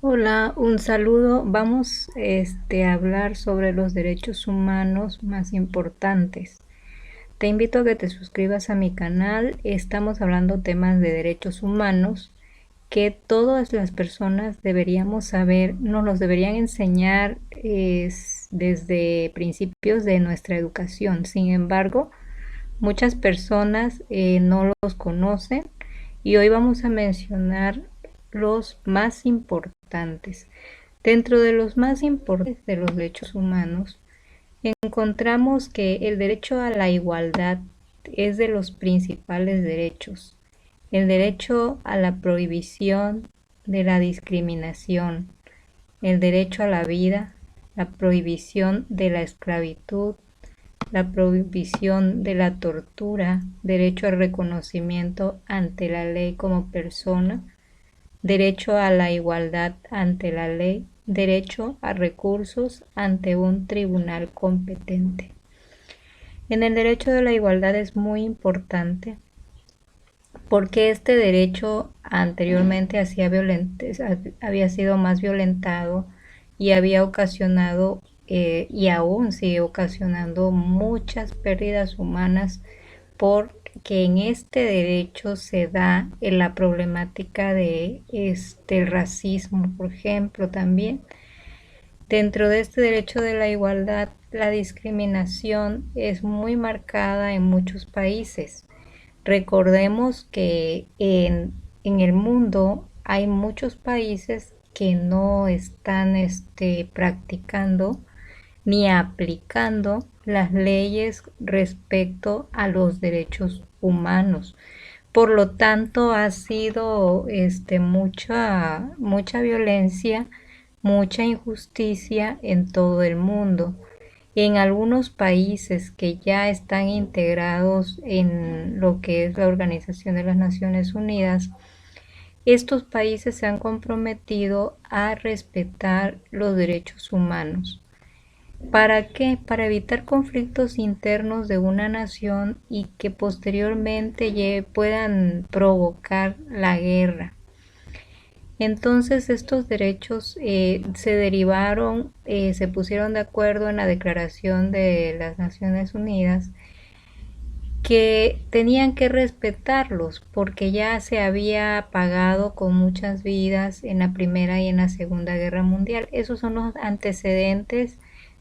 Hola, un saludo. Vamos a hablar sobre los derechos humanos más importantes. Te invito a que te suscribas a mi canal. Estamos hablando temas de derechos humanos que todas las personas deberíamos saber, nos los deberían enseñar desde principios de nuestra educación. Sin embargo, muchas personas no los conocen y hoy vamos a mencionar los más importantes. Dentro de los más importantes de los derechos humanos, encontramos que el derecho a la igualdad es de los principales derechos. El derecho a la prohibición de la discriminación, el derecho a la vida, la prohibición de la esclavitud, la prohibición de la tortura, derecho al reconocimiento ante la ley como persona, derecho a la igualdad ante la ley, derecho a recursos ante un tribunal competente. En el derecho de la igualdad es muy importante porque este derecho anteriormente había sido más violentado y había ocasionado y aún sigue ocasionando muchas pérdidas humanas porque en este derecho se da en la problemática de el racismo, por ejemplo, también. Dentro de este derecho de la igualdad, la discriminación es muy marcada en muchos países. Recordemos que en el mundo hay muchos países que no están practicando ni aplicando las leyes respecto a los derechos humanos. Por lo tanto, ha sido mucha violencia, mucha injusticia en todo el mundo. En algunos países que ya están integrados en lo que es la Organización de las Naciones Unidas, estos países se han comprometido a respetar los derechos humanos. ¿Para qué? Para evitar conflictos internos de una nación y que posteriormente puedan provocar la guerra. Entonces estos derechos se derivaron, se pusieron de acuerdo en la Declaración de las Naciones Unidas que tenían que respetarlos porque ya se había pagado con muchas vidas en la Primera y en la Segunda Guerra Mundial. Esos son los antecedentes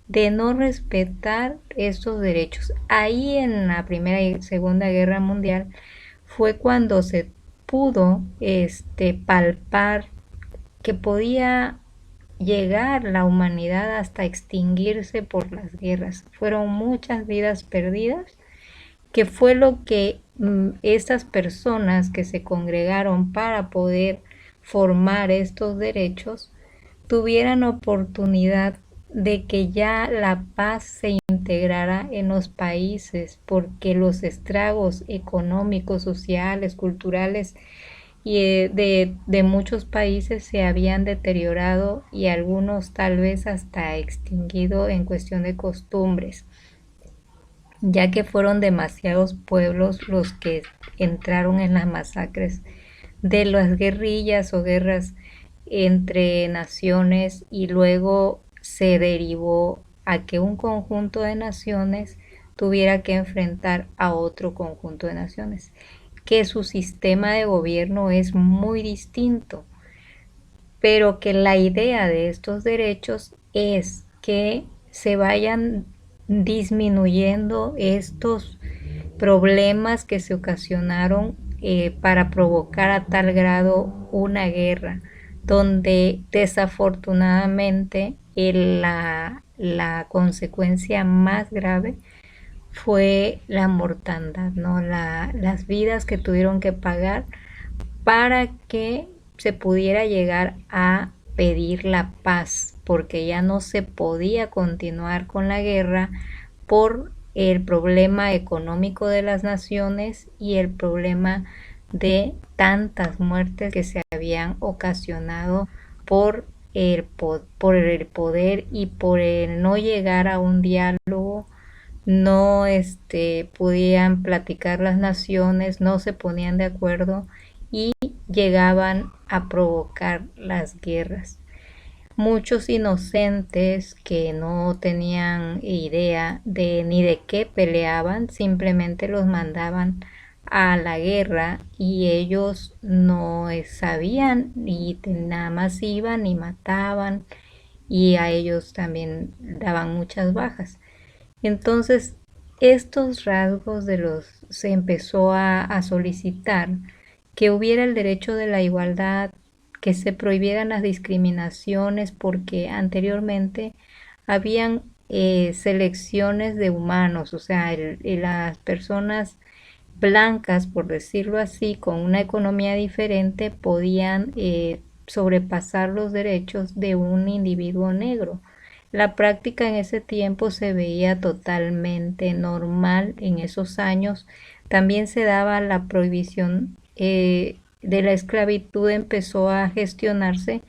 de no respetar estos derechos. Ahí en la Primera y Segunda Guerra Mundial fue cuando se pudo palpar que podía llegar la humanidad hasta extinguirse por las guerras. Fueron muchas vidas perdidas, que fue lo que estas personas que se congregaron para poder formar estos derechos tuvieran oportunidad de que ya la paz se integrara en los países, porque los estragos económicos, sociales, culturales y de muchos países se habían deteriorado y algunos tal vez hasta extinguido en cuestión de costumbres, ya que fueron demasiados pueblos los que entraron en las masacres de las guerrillas o guerras entre naciones, y luego se derivó a que un conjunto de naciones tuviera que enfrentar a otro conjunto de naciones, que su sistema de gobierno es muy distinto, pero que la idea de estos derechos es que se vayan disminuyendo estos problemas que se ocasionaron para provocar a tal grado una guerra, donde desafortunadamente la consecuencia más grave fue la mortandad, ¿no? Las vidas que tuvieron que pagar para que se pudiera llegar a pedir la paz, porque ya no se podía continuar con la guerra por el problema económico de las naciones y el problema de tantas muertes que se habían ocasionado por el poder y por el no llegar a un diálogo. No podían platicar las naciones, no se ponían de acuerdo y llegaban a provocar las guerras. muchos inocentes que no tenían idea de ni de qué peleaban, simplemente los mandaban a la guerra y ellos no sabían y nada más iban y mataban y a ellos también daban muchas bajas. Entonces, estos rasgos de los se empezó a solicitar que hubiera el derecho de la igualdad, que se prohibieran las discriminaciones, porque anteriormente habían selecciones de humanos, o sea, las personas blancas, por decirlo así, con una economía diferente, podían sobrepasar los derechos de un individuo negro. La práctica en ese tiempo se veía totalmente normal en esos años. También se daba la prohibición de la esclavitud, empezó a gestionarse,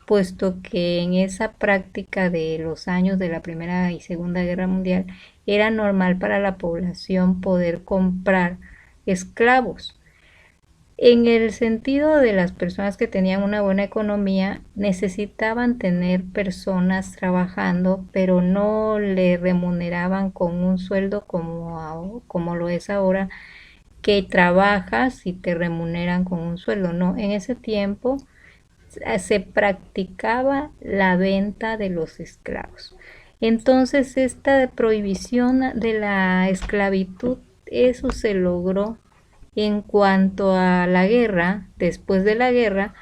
puesto que en esa práctica de los años de la Primera y Segunda Guerra Mundial era normal para la población poder comprar esclavos. En el sentido de las personas que tenían una buena economía, necesitaban tener personas trabajando, pero no le remuneraban con un sueldo como lo es ahora, que trabajas y te remuneran con un sueldo. No, en ese tiempo se practicaba la venta de los esclavos. Entonces, esta prohibición de la esclavitud, eso se logró en cuanto a la guerra. Después de la guerra,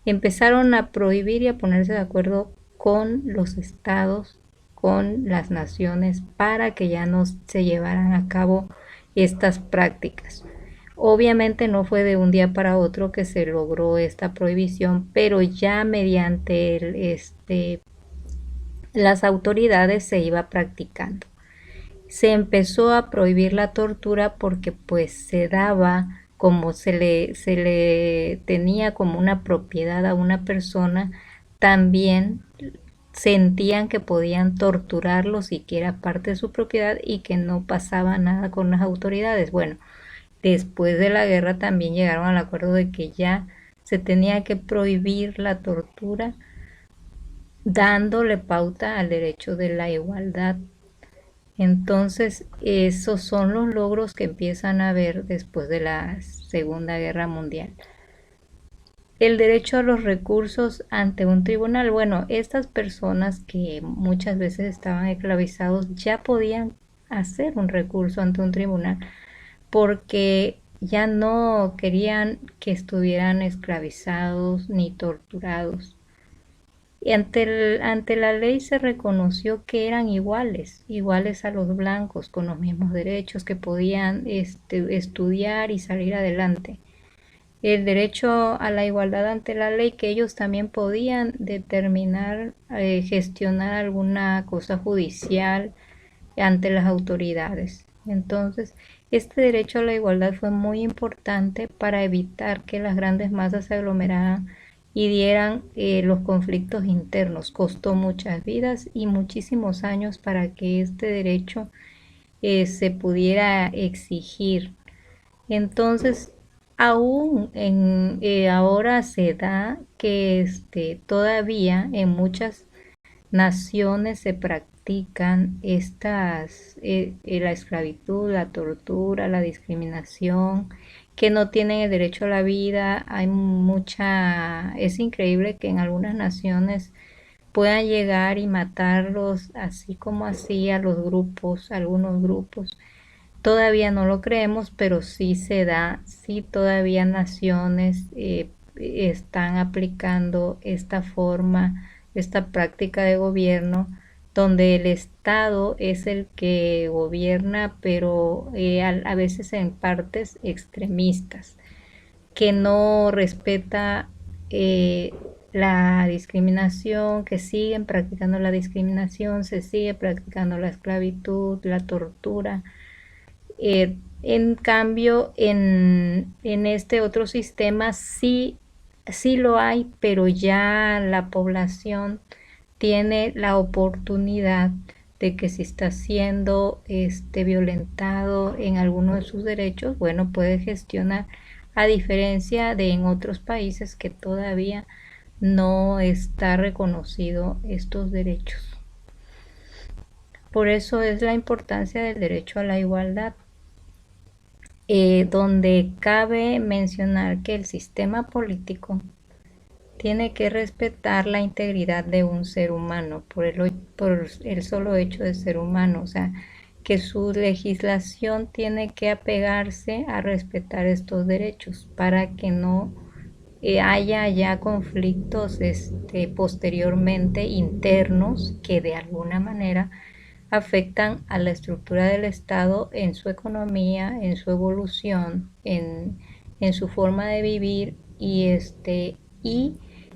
empezaron a prohibir y a ponerse de acuerdo con los estados, con las naciones, para que ya no se llevaran a cabo estas prácticas. Obviamente no fue de un día para otro que se logró esta prohibición, pero ya mediante las autoridades se iba practicando. Se empezó a prohibir la tortura porque pues se daba como se le tenía como una propiedad a una persona, también sentían que podían torturarlo si que era parte de su propiedad y que no pasaba nada con las autoridades. Bueno, después de la guerra también llegaron al acuerdo de que ya se tenía que prohibir la tortura, dándole pauta al derecho de la igualdad. Entonces, esos son los logros que empiezan a ver después de la Segunda Guerra Mundial. El derecho a los recursos ante un tribunal. Bueno, estas personas que muchas veces estaban esclavizados ya podían hacer un recurso ante un tribunal porque ya no querían que estuvieran esclavizados ni torturados. Y ante la ley se reconoció que eran iguales, iguales a los blancos, con los mismos derechos, que podían estudiar y salir adelante. El derecho a la igualdad ante la ley, que ellos también podían determinar, gestionar alguna cosa judicial ante las autoridades. Entonces, este derecho a la igualdad fue muy importante para evitar que las grandes masas se aglomeraran y dieran los conflictos internos. Costó muchas vidas y muchísimos años para que este derecho se pudiera exigir. Entonces, aún ahora se da que todavía en muchas naciones se practican la esclavitud, la tortura, la discriminación, que no tienen el derecho a la vida. Es increíble que en algunas naciones puedan llegar y matarlos así como así a los grupos, algunos grupos. Todavía no lo creemos, pero sí se da, sí todavía naciones están aplicando esta forma, esta práctica de gobierno, donde el Estado es el que gobierna, pero a veces en partes extremistas, que no respeta la discriminación, que siguen practicando la discriminación, se sigue practicando la esclavitud, la tortura. En cambio, en este otro sistema sí lo hay, pero ya la población tiene la oportunidad de que si está siendo violentado en alguno de sus derechos, bueno, puede gestionar, a diferencia de en otros países que todavía no está reconocido estos derechos. Por eso es la importancia del derecho a la igualdad, donde cabe mencionar que el sistema político tiene que respetar la integridad de un ser humano por el solo hecho de ser humano, o sea, que su legislación tiene que apegarse a respetar estos derechos para que no haya ya conflictos posteriormente internos que de alguna manera afectan a la estructura del Estado en su economía, en su evolución, en su forma de vivir y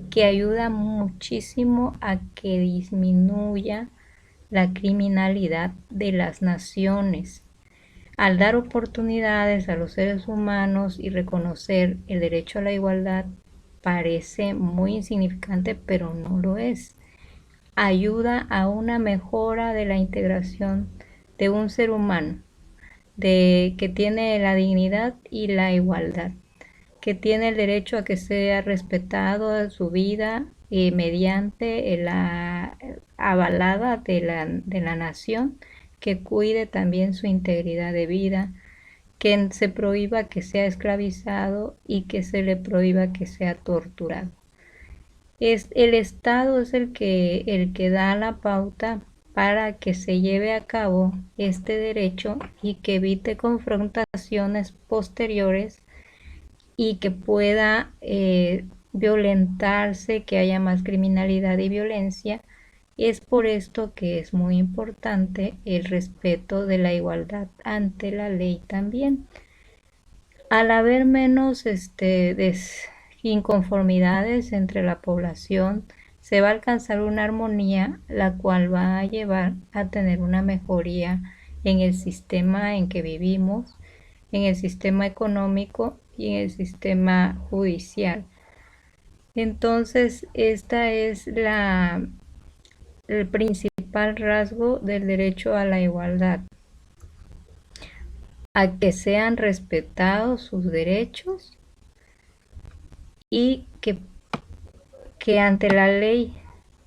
que ayuda muchísimo a que disminuya la criminalidad de las naciones. Al dar oportunidades a los seres humanos y reconocer el derecho a la igualdad, parece muy insignificante, pero no lo es. Ayuda a una mejora de la integración de un ser humano, que tiene la dignidad y la igualdad, que tiene el derecho a que sea respetado su vida mediante la avalada de la nación, que cuide también su integridad de vida, que se prohíba que sea esclavizado y que se le prohíba que sea torturado. El Estado es el que da la pauta para que se lleve a cabo este derecho y que evite confrontaciones posteriores y que pueda violentarse, que haya más criminalidad y violencia. Es por esto que es muy importante el respeto de la igualdad ante la ley también. Al haber menos inconformidades entre la población, se va a alcanzar una armonía, la cual va a llevar a tener una mejoría en el sistema en que vivimos, en el sistema económico y en el sistema judicial. Entonces, esta es el principal rasgo del derecho a la igualdad, a que sean respetados sus derechos y que ante la ley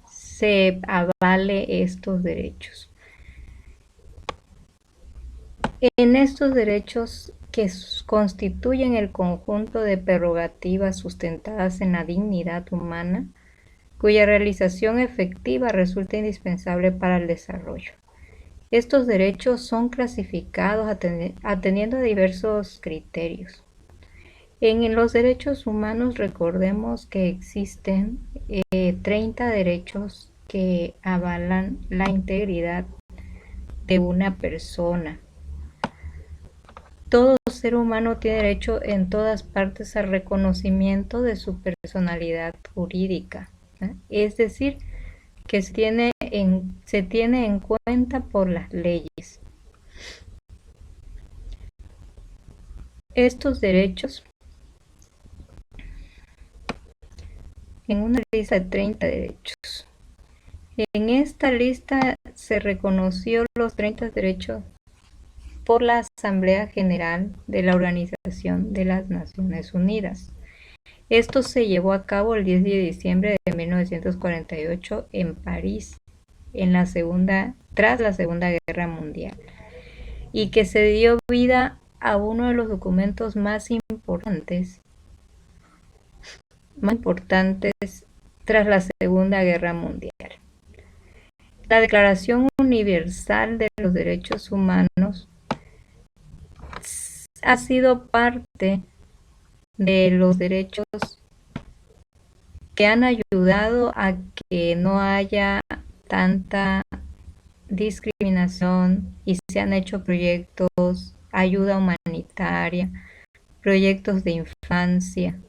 se avale estos derechos. En estos derechos que constituyen el conjunto de prerrogativas sustentadas en la dignidad humana, cuya realización efectiva resulta indispensable para el desarrollo. Estos derechos son clasificados atendiendo a diversos criterios. En los derechos humanos recordemos que existen 30 derechos que avalan la integridad de una persona. Todo ser humano tiene derecho en todas partes al reconocimiento de su personalidad jurídica, ¿eh? Es decir, que se tiene en cuenta por las leyes. Estos derechos, en una lista de 30 derechos. En esta lista se reconoció los 30 derechos por la Asamblea General de la Organización de las Naciones Unidas. Esto se llevó a cabo el 10 de diciembre de 1948 en París, tras la Segunda Guerra Mundial, y que se dio vida a uno de los documentos más importantes tras la Segunda Guerra Mundial. La Declaración Universal de los Derechos Humanos ha sido parte de los derechos que han ayudado a que no haya tanta discriminación y se han hecho proyectos, ayuda humanitaria, proyectos de infancia.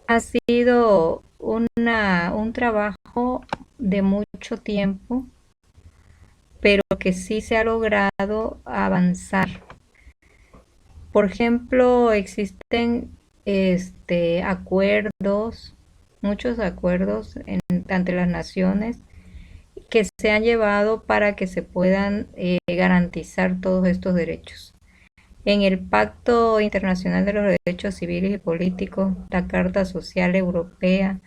Ha sido un trabajo de mucho tiempo, pero que sí se ha logrado avanzar. Por ejemplo, existen acuerdos, muchos acuerdos ante las naciones que se han llevado para que se puedan garantizar todos estos derechos. En el Pacto Internacional de los Derechos Civiles y Políticos, la Carta Social Europea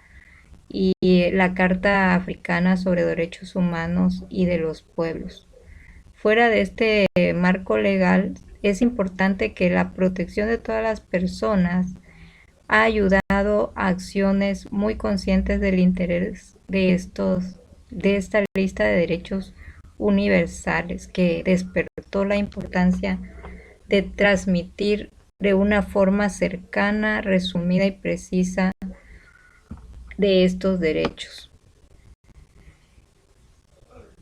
y la Carta Africana sobre Derechos Humanos y de los Pueblos. Fuera de este marco legal, es importante que la protección de todas las personas ha ayudado a acciones muy conscientes del interés de esta lista de derechos universales que despertó la importancia de transmitir de una forma cercana, resumida y precisa de estos derechos.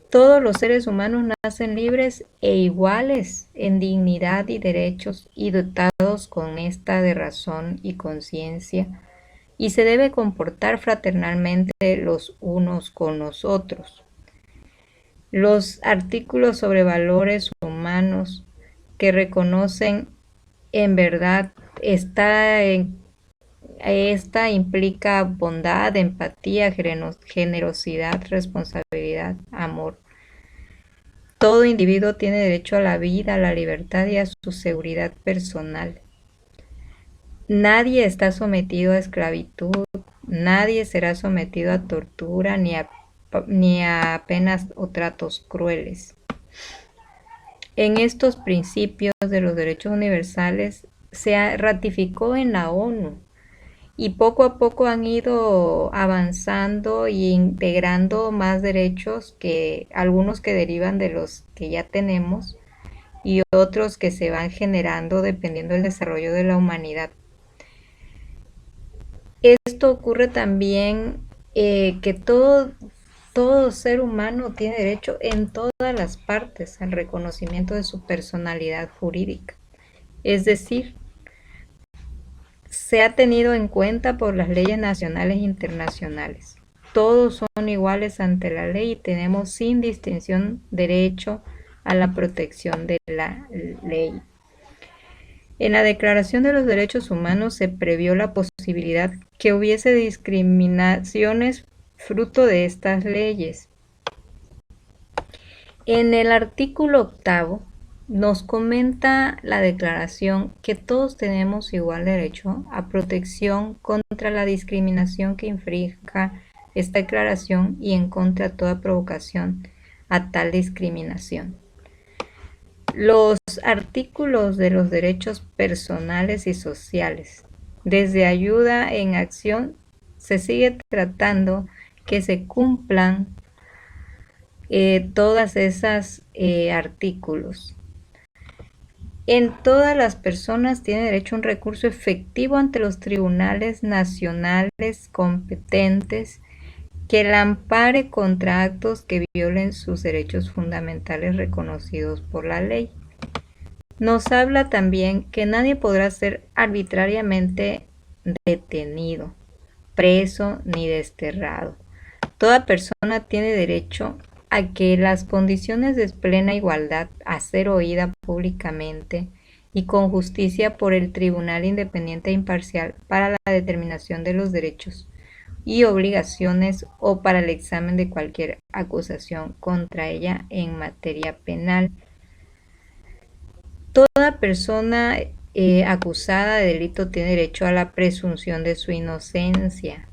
Todos los seres humanos nacen libres e iguales en dignidad y derechos y dotados con esta de razón y conciencia, y se debe comportar fraternalmente los unos con los otros. Los artículos sobre valores humanos que reconocen en verdad esta implica bondad, empatía, generosidad, responsabilidad, amor. Todo individuo tiene derecho a la vida, a la libertad y a su seguridad personal. Nadie está sometido a esclavitud, nadie será sometido a tortura ni a penas o tratos crueles. En estos principios de los derechos universales se ratificó en la ONU y poco a poco han ido avanzando e integrando más derechos, que algunos que derivan de los que ya tenemos y otros que se van generando dependiendo del desarrollo de la humanidad. Esto ocurre también que todo ser humano tiene derecho en todas las partes al reconocimiento de su personalidad jurídica. Es decir, se ha tenido en cuenta por las leyes nacionales e internacionales. Todos son iguales ante la ley y tenemos sin distinción derecho a la protección de la ley. En la Declaración de los Derechos Humanos se previó la posibilidad que hubiese discriminaciones fruto de estas leyes. En el artículo 8 nos comenta la declaración que todos tenemos igual derecho a protección contra la discriminación que infrinja esta declaración y en contra de toda provocación a tal discriminación. Los artículos de los derechos personales y sociales, desde ayuda en acción, se sigue tratando que se cumplan todas esas artículos. En todas las personas tiene derecho a un recurso efectivo ante los tribunales nacionales competentes que la ampare contra actos que violen sus derechos fundamentales reconocidos por la ley. Nos habla también que nadie podrá ser arbitrariamente detenido, preso ni desterrado. Toda persona tiene derecho a que las condiciones de plena igualdad, a ser oída públicamente y con justicia por el Tribunal Independiente e Imparcial para la determinación de los derechos y obligaciones o para el examen de cualquier acusación contra ella en materia penal. Toda persona acusada de delito tiene derecho a la presunción de su inocencia.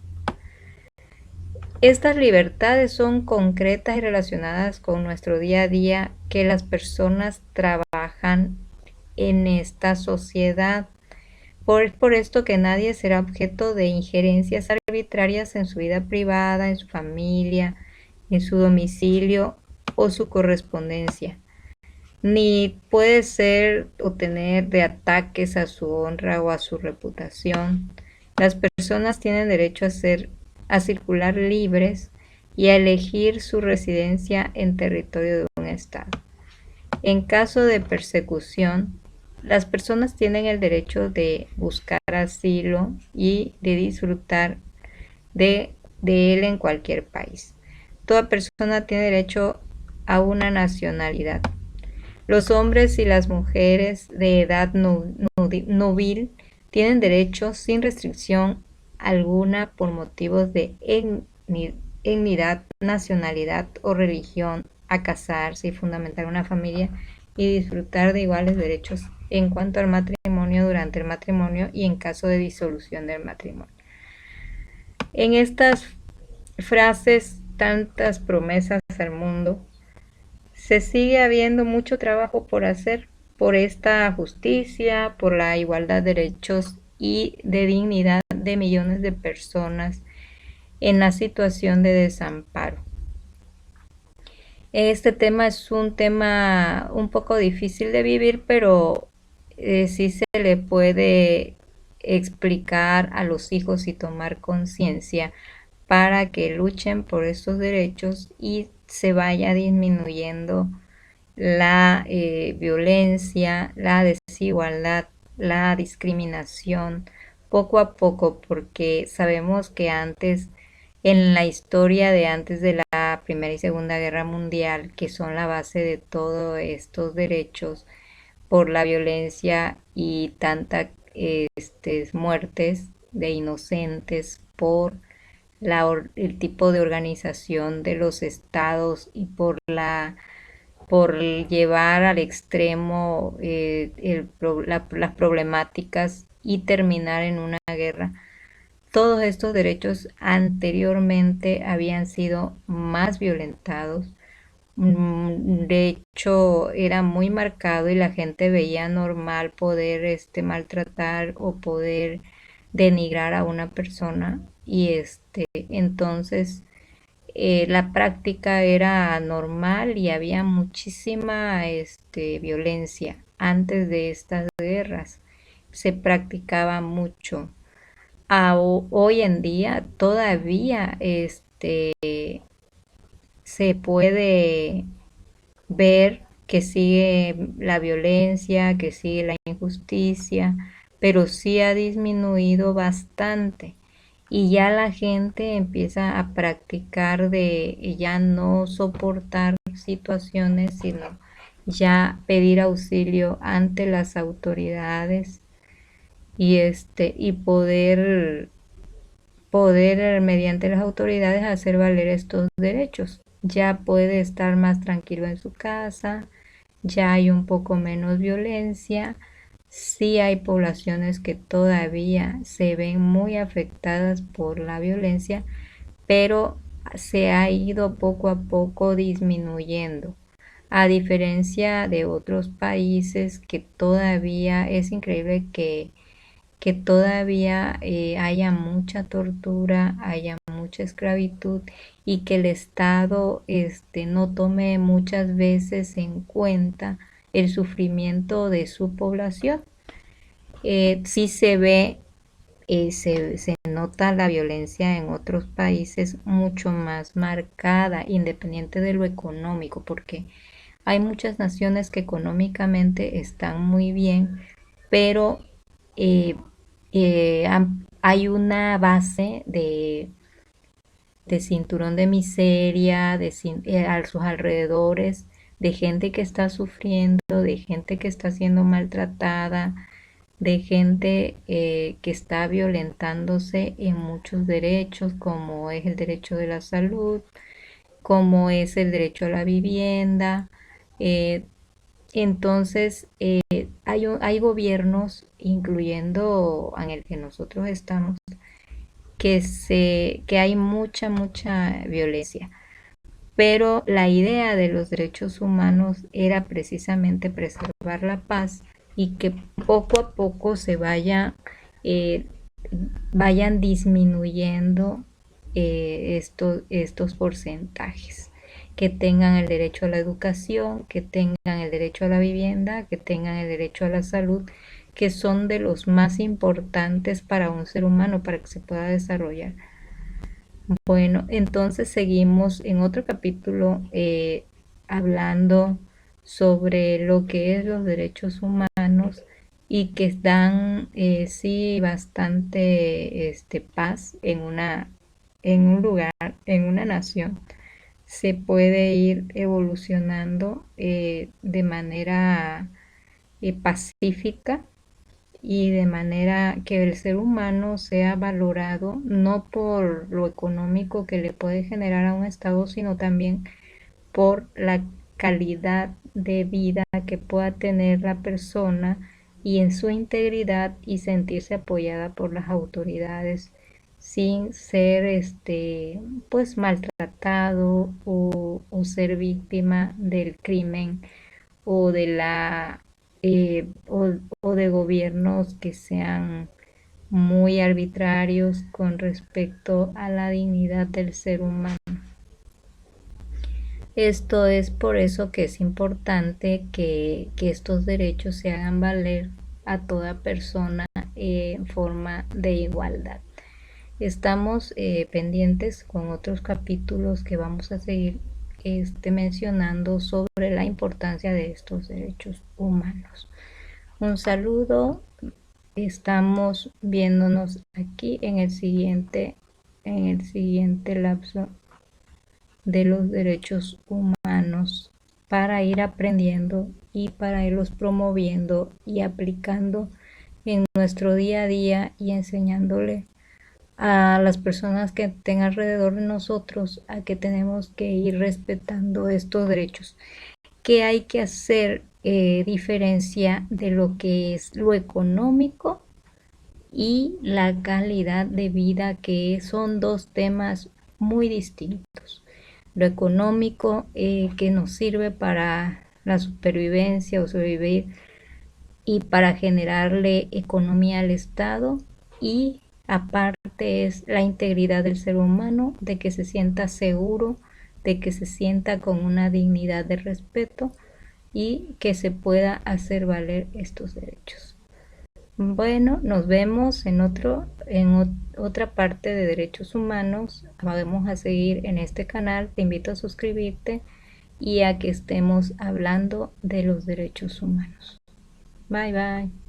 Estas libertades son concretas y relacionadas con nuestro día a día que las personas trabajan en esta sociedad. Por esto que nadie será objeto de injerencias arbitrarias en su vida privada, en su familia, en su domicilio o su correspondencia, ni puede ser o tener de ataques a su honra o a su reputación. Las personas tienen derecho a circular libres y a elegir su residencia en territorio de un estado. En caso de persecución, las personas tienen el derecho de buscar asilo y de disfrutar de él en cualquier país. Toda persona tiene derecho a una nacionalidad. Los hombres y las mujeres de edad nubil tienen derecho sin restricción alguna por motivos de etnia, nacionalidad o religión a casarse y fundamentar una familia y disfrutar de iguales derechos en cuanto al matrimonio, durante el matrimonio y en caso de disolución del matrimonio. En estas frases, tantas promesas al mundo, se sigue habiendo mucho trabajo por hacer por esta justicia, por la igualdad de derechos y de dignidad de millones de personas en la situación de desamparo. Este tema es un tema un poco difícil de vivir, pero sí se le puede explicar a los hijos y tomar conciencia para que luchen por estos derechos y se vaya disminuyendo la violencia, la desigualdad, la discriminación, poco a poco, porque sabemos que antes, en la historia de antes de la Primera y Segunda Guerra Mundial, que son la base de todos estos derechos, por la violencia y tantas muertes de inocentes, por el tipo de organización de los estados y por llevar al extremo las problemáticas y terminar en una guerra. Todos estos derechos anteriormente habían sido más violentados. De hecho, era muy marcado y la gente veía normal poder maltratar o poder denigrar a una persona. Y entonces la práctica era normal y había muchísima violencia antes de estas guerras. Se practicaba mucho. Hoy en día todavía se puede ver que sigue la violencia, que sigue la injusticia, pero sí ha disminuido bastante y ya la gente empieza a practicar de ya no soportar situaciones, sino ya pedir auxilio ante las autoridades y poder mediante las autoridades hacer valer estos derechos. Ya puede estar más tranquilo en su casa, ya hay un poco menos violencia. Sí hay poblaciones que todavía se ven muy afectadas por la violencia, pero se ha ido poco a poco disminuyendo. A diferencia de otros países que todavía es increíble que todavía haya mucha tortura, haya mucha esclavitud y que el Estado no tome muchas veces en cuenta el sufrimiento de su población. Sí se ve, se nota la violencia en otros países mucho más marcada, independiente de lo económico, porque hay muchas naciones que económicamente están muy bien, pero eh, hay una base de cinturón de miseria, a sus alrededores, de gente que está sufriendo, de gente que está siendo maltratada, de gente que está violentándose en muchos derechos, como es el derecho de la salud, como es el derecho a la vivienda. eh, entonces, hay gobiernos, incluyendo en el que nosotros estamos, que hay mucha violencia. Pero la idea de los derechos humanos era precisamente preservar la paz y que poco a poco eh, vayan disminuyendo estos porcentajes, que tengan el derecho a la educación, que tengan el derecho a la vivienda, que tengan el derecho a la salud, que son de los más importantes para un ser humano, para que se pueda desarrollar. Bueno, entonces seguimos en otro capítulo hablando sobre lo que es los derechos humanos y que dan sí bastante paz en un lugar, en una nación. Se puede ir evolucionando de manera pacífica y de manera que el ser humano sea valorado no por lo económico que le puede generar a un estado, sino también por la calidad de vida que pueda tener la persona y en su integridad y sentirse apoyada por las autoridades sin ser pues maltratado o ser víctima del crimen o de la o de gobiernos que sean muy arbitrarios con respecto a la dignidad del ser humano. Esto es por eso que es importante que estos derechos se hagan valer a toda persona en forma de igualdad. Estamos pendientes con otros capítulos que vamos a seguir mencionando sobre la importancia de estos derechos humanos. Un saludo, estamos viéndonos aquí en el siguiente lapso de los derechos humanos para ir aprendiendo y para irlos promoviendo y aplicando en nuestro día a día y enseñándole a las personas que estén alrededor de nosotros a que tenemos que ir respetando estos derechos, que hay que hacer diferencia de lo que es lo económico y la calidad de vida, que son dos temas muy distintos. Lo económico que nos sirve para la supervivencia o sobrevivir y para generarle economía al Estado, y aparte es la integridad del ser humano, de que se sienta seguro, de que se sienta con una dignidad de respeto y que se pueda hacer valer estos derechos. Bueno, nos vemos en otra parte de derechos humanos. Vamos a seguir en este canal. Te invito a suscribirte y a que estemos hablando de los derechos humanos. Bye bye.